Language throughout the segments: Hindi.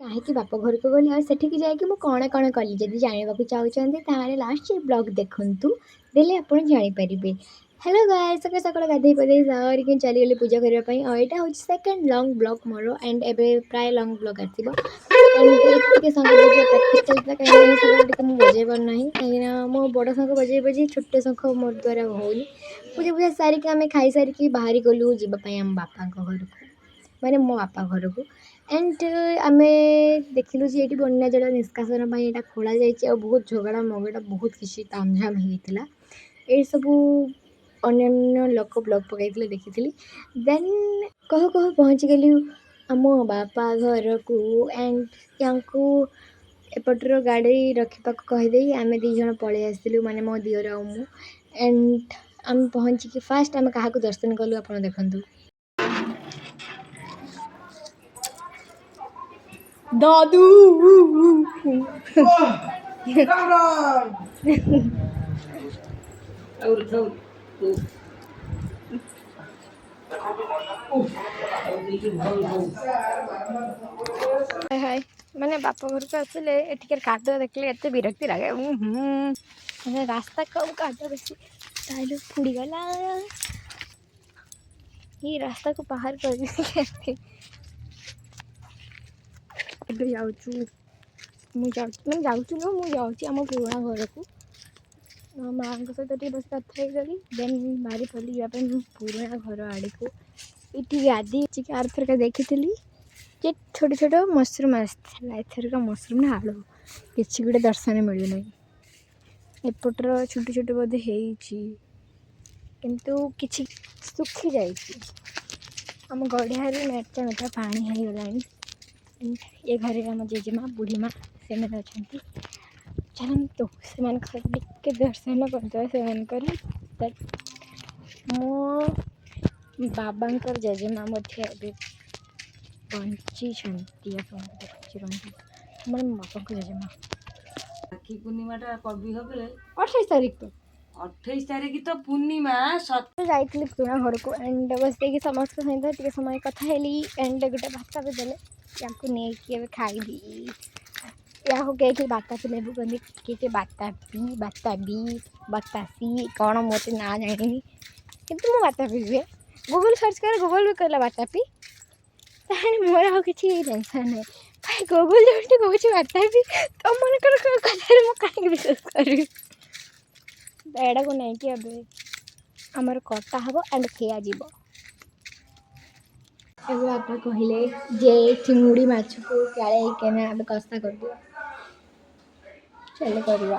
कहीं बाप घर को गली और सेठिकी जाकि मु कौन कौन कली जदि जानवाक चाहते ताहले लास्ट ब्लॉग देखु देले आप जानीपारे। हेलो गाइस सकाल सकाल गाधे पाधे सारिक चलीगली पूजा करने और यहाँ हूँ second lung blog more and एवं प्राय लंग ब्लॉग आसो एंड ये शंख बजा प्राक्ट चलता कहीं शंख मुझे बजे पारना कहीं मो बड़ शंख बजे बजे छोटे शंख मोर द्वारा होनी पूजा पूजा सारिक आम खाई सारिक बाहरी गलु जावाई आम बापा घर को माने मो बापा घर को एंड आम देखिलु ये बन्या जल निष्कासन यहाँ खोल जाइए और बहुत झगड़ा मगड़ा बहुत किसी तामझाम होता ये सबू अन्य लोक ब्लॉग पकई देखी देन कह कह पहुँची गली आम बापा घर को एंड या एपटर गाड़ी रखा कहीदे आम दीज पलि आसलु माने मो दियर आ मु एंड आम पहुँचिकी फास्ट आम क्या दर्शन कलु आप देखु दादू हाय मैंने बाप घर को आसले कादुआ देखले एत विरक्ति लगे मैंने रास्ता कम कादुआ बेसी तालु फुड़ी गला ये रास्ता को बाहर कर मैंने जाऊँ आम पुराणा घर को माँ सहित बस कथा गली देन बाहरी पड़ी जावाई पुराणा घर आड़ को ये गाधी आरथरक देखी जे छोट छोट मशरूम आसाला एथरक मशरूम ना आलू किसी गोटे दर्शन मिलूना एपटर छोट छोट बोधे किंतु किछि सुखी जाइए आम गढ़िया मेटा मेटा पानी हो गला ये घरे आम जेजेमा बुढ़ी माँ से मैंने अच्छा चलतु से दर्शन करदे से मो बाबा जेजेमा बंची बापा जेजेमा राखी पूर्णिमाटा कवि हबे 28 तारीख तो 28 तारीख तो पूर्णिमा जाइली पुणा घर को एंड बस समस्त सहित समय कथा एंड गोटे भात भी देले या नहीं खाइबी या कहीं बातापी लेबू कहते किए बाताबी बतासी कौन मत ना जानी कितु मु बातापी हुए गूगल सर्च कर गूगल भी कहला बातापी मोर आ कि टेंशन ना भाई गूगल जो कौन बातापी तुम मन कथा मुझे विश्वास करी एड़ा को नहीं कि अब आमर कटा हम एंड खिया जीव बापा कहले जे चिंगुड़ी माछ को क्या कस्ता कर दिया चलो करवा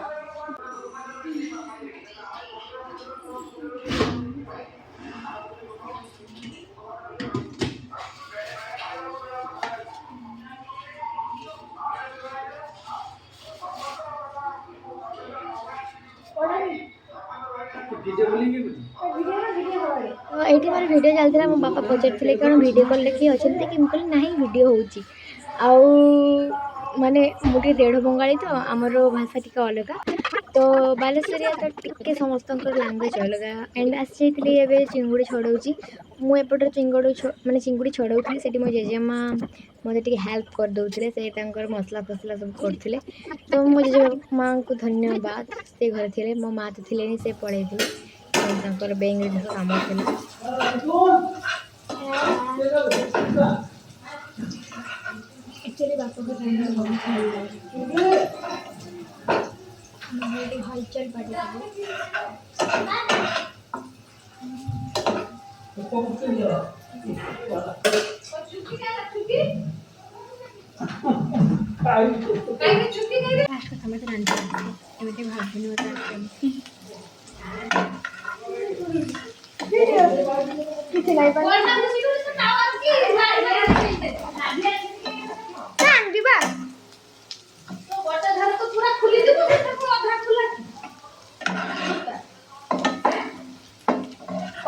ये मोर वीडियो चलता मो बापा पचार कौन वीडियो कॉल किए अच्छा कि मुझे ना वीडियो हो माने मुझे 1.5 बंगाली तो आमर भाषा टी अलग तो बालेश्वरिया तो टिके समस्त लांगुएज अलग एंड आसी चिंगुड़ी छड़ाऊँगी मुझे चिंगुड़ी माने चिंगुड़ी छड़ाऊली से मो जेजेमा मत हेल्प करदे से मसला फसला सब करते तो मो जेजेमा को धन्यवाद से घर थे मो माँ तो थे से पढ़े बैंक काम एक्चुअली बापा को हलचल पड़ी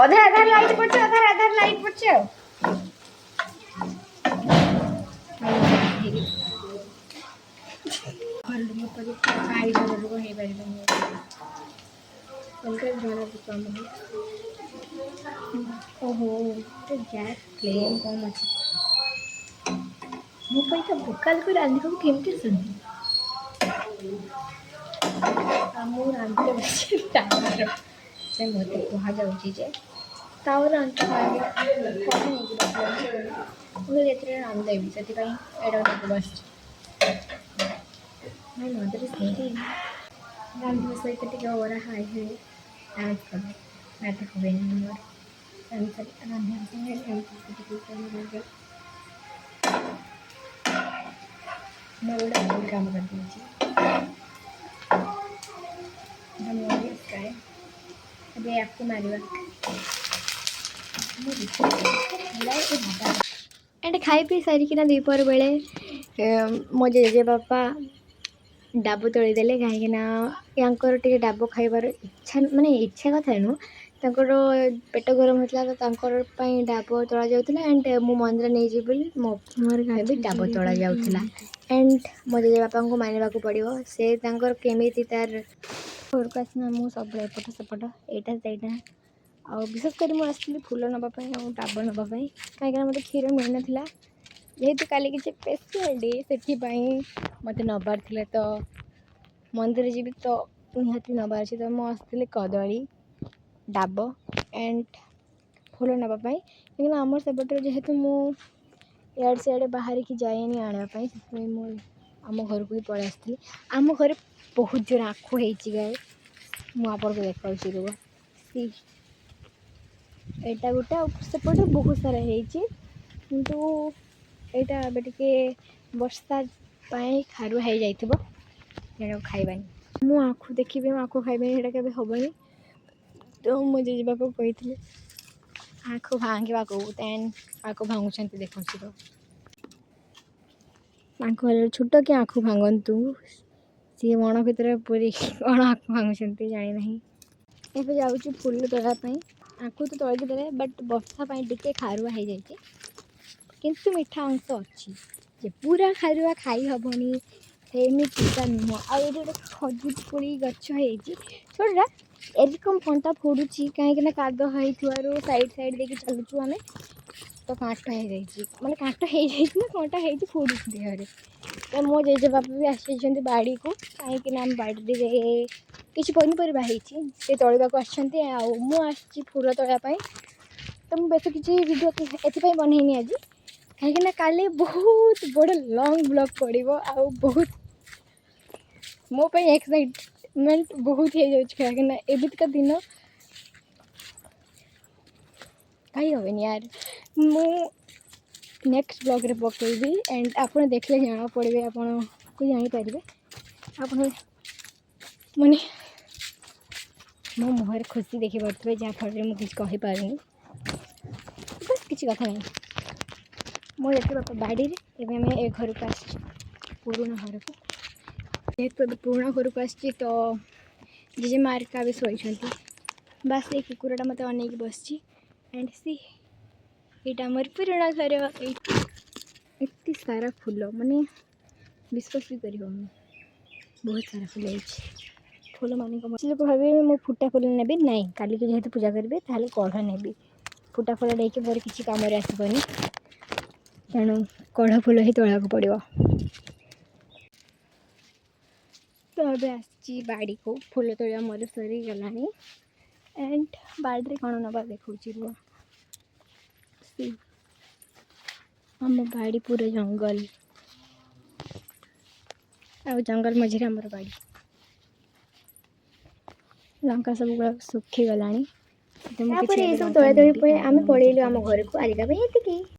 अधा आधार लाइट पड़ছে अधार आधार लाइट पड़ছে ओहो तो गैस फ्लेम कम अच्छे ମୋ ପାଇଁ ତ ବୋକାଲକୁ ରାନ୍ଧିବାକୁ କେମିତି ଆସନ୍ତି? ଆଉ ମୁଁ ରାନ୍ଧିଲେ ବସି ତାୱାର ସେ ମୋତେ କୁହାଯାଉଛି ଯେ ତାୱାର ଆଞ୍ଚ କ'ଣ ନେଇକି ବସିଲାଣି ମୁଁ ଯେତେବେଳେ ରାନ୍ଧିଦେବି ସେଥିପାଇଁ ଏଇଟା ନେଇକି ବସିଛି। My mother is saying ରାନ୍ଧିବା ସହିତ ଟିକେ ଓରା ହାଇ ହୁଏ ଡ୍ୟାନ୍ସ କରେ ନାଟକ ହୁଏନି ମୋର ରାନ୍ଧିବା ସମୟରେ ଏମିତି ଟିକେ କରିବେ। मैं बड़ा भूल काम कर दीजिए अभी आपको मारिबा एंड खाई पी सारिकिना दीपर बेले मो जेजे बापा डाब तोड़देले कहीं टे डाब खाइबार इच्छा माने इच्छा कथा नु पेट गरम होता तो डाब तोड़ा जाऊला एंड मो मंदिर नहीं जी मोर भी डाब तोड़ा जाऊला एंड मो जेजे बापा को मानवा पड़ो से केमी तार घर को आसना मुझे सब एपट सेपट यहाँ से आ विशेषकर मुझे फूल नापी डाब नापी कहीं मत क्षीर मिल ना जेहेतु काली किसी स्पेशल डे से मत नबार तो मंदिर जी तो निहाती नबार अच्छे तो मुझे आसती कदली डाब एंड फूल नापी कहीं आम सेपटे जेहेतु मुझे सियाड़े बाहर की जाएनि आनापी से आम घर को भी पलि आसती आम घर बहुत जोर आँखु हो गाए मुझे देखा रुआ सी एटा गोटे सेपटे बहुत सारा किंतु यहाँ टे वर्षा खारुआ हो जाए खाइबानी मु आँखु देखी आँखु खाइबानी यहाँ के हेनी तो मो जेजे बापा कही आँखु भांगा देन आँखु भांगुंट देखो तो आँखु वाले छोट कि आँखु भांगतु सी मन भर पूरी कौन आँखु भांगुंट जानी ना ଏବେ ଯାଉଛି ଫୁଲ ତୋଳିବା ପାଇଁ ଆଙ୍କୁ ତ ତୋଳିକି ଦେଲେ ବଟ୍ ବର୍ଷା ପାଇଁ ଟିକେ ଖାରୁଆ ହେଇଯାଇଛି କିନ୍ତୁ ମିଠା ଅଂଶ ଅଛି ଯେ ପୁରା ଖାରୁଆ ଖାଇ ହେବନି ସେମିତିକା ନୁହଁ ଆଉ ଏଠି ଗୋଟେ ଖଜୁରୀ କୋଳି ଗଛ ହେଇଛି ଛୋଟଟା ଏରକମ କଣ୍ଟା ଫୋଡ଼ୁଛି କାହିଁକିନା କାଦ ହେଇଥିବାରୁ ସାଇଡ଼୍ ଦେଇକି ଚାଲୁଛୁ ଆମେ ତ କାଣ୍ଟ ହେଇଯାଇଛି ମାନେ କାଣ୍ଟ ହେଇଯାଇଛି ନା କଣ୍ଟା ହେଇଛି ଫୋଡ଼ୁଛି ଦେହରେ ତ ମୋ ଜେଜେବାପା ବି ଆସିଛନ୍ତି ବାଡ଼ିକୁ କାହିଁକିନା ଆମ ବାଡ଼ିରେ କିଛି ପନିପରିବା ହେଇଛି ସେ ତୋଳିବାକୁ ଆସିଛନ୍ତି ଆଉ ମୁଁ ଆସିଛି ଫୁଲ ତୋଳିବା ପାଇଁ ତ ମୁଁ ବେଶୀ କିଛି ଭିଡ଼ିଓ ଏଥିପାଇଁ ବନେଇନି ଆଜି କାହିଁକିନା କାଲି ବହୁତ ବଡ଼ ଲଙ୍ଗ୍ ବ୍ଲଗ୍ ପଡ଼ିବ ଆଉ ବହୁତ ମୋ ପାଇଁ ଏକ୍ସାଇଟମେଣ୍ଟ ବହୁତ ହେଇଯାଉଛି କାହିଁକିନା ଏବେତିକା ଦିନ କହି ହେବନି ୟାର ମୁଁ ନେକ୍ସଟ ବ୍ଲଗ୍ରେ ପକାଇବି ଏଣ୍ଡ ଆପଣ ଦେଖିଲେ ଜଣା ପଡ଼ିବେ ଆପଣଙ୍କୁ ଜାଣିପାରିବେ ଆପଣ ମାନେ ମୋ ମୁହଁରେ ଖୁସି ଦେଖିପାରୁଥିବେ ଯାହାଫଳରେ ମୁଁ କିଛି କହିପାରୁନି ବସ୍ କିଛି କଥା ନାହିଁ ମୋ ଯେତେ ବାପା ବାଡ଼ିରେ ଏବେ ଆମେ ଏ ଘରକୁ ଆସିଛୁ ପୁରୁଣା ଘରକୁ ଯେହେତୁ ଏବେ ପୁରୁଣା ଘରକୁ ଆସିଛି ତ ଜେଜେମା ହେରିକା ବି ଶୋଇଛନ୍ତି ବାସ୍ ଏଇ କୁକୁରଟା ମୋତେ ଅନେଇକି ବସିଛି ଏଣ୍ଡ ସି ଏଇଟା ଆମର ପୁରୁଣା ଘର ଏତେ ସାରା ଫୁଲ ମାନେ ବିଶ୍ୱାସ ବି କରିହେଉନି ବହୁତ ସାରା ଫୁଲ ହେଇଛି ଫୁଲମାନଙ୍କ ଲୋକ ଭାବିବେ ମୁଁ ଫୁଟା ଫୁଲ ନେବି ନାଇଁ କାଲିକି ଯେହେତୁ ପୂଜା କରିବେ ତାହେଲେ କଢ଼ ନେବି ଫୁଟା ଫୁଲ ନେଇକି ମୋର କିଛି କାମରେ ଆସିବନି ତେଣୁ କଢ଼ ଫୁଲ ହିଁ ତୋଳିବାକୁ ପଡ଼ିବ ତ ଏବେ ଆସିଛି ବାଡ଼ିକୁ ଫୁଲ ତୋଳିବା ମୋର ସରିଗଲାଣି ଏଣ୍ଡ ବାଡ଼ିରେ କ'ଣ ନେବା ଦେଖାଉଛି ରୁହ ଆମ ବାଡ଼ି ପୁରା ଜଙ୍ଗଲ ଆଉ ଜଙ୍ଗଲ ମଝିରେ ଆମର ବାଡ଼ି ଲଙ୍କା ସବୁଗୁଡ଼ା ଶୁଖିଗଲାଣି ତାପରେ ଏସବୁ ତୋଳା ତୋଳି ପରେ ଆମେ ପଳେଇଲୁ ଆମ ଘରକୁ ଆଜିକା ପାଇଁ ଏତିକି।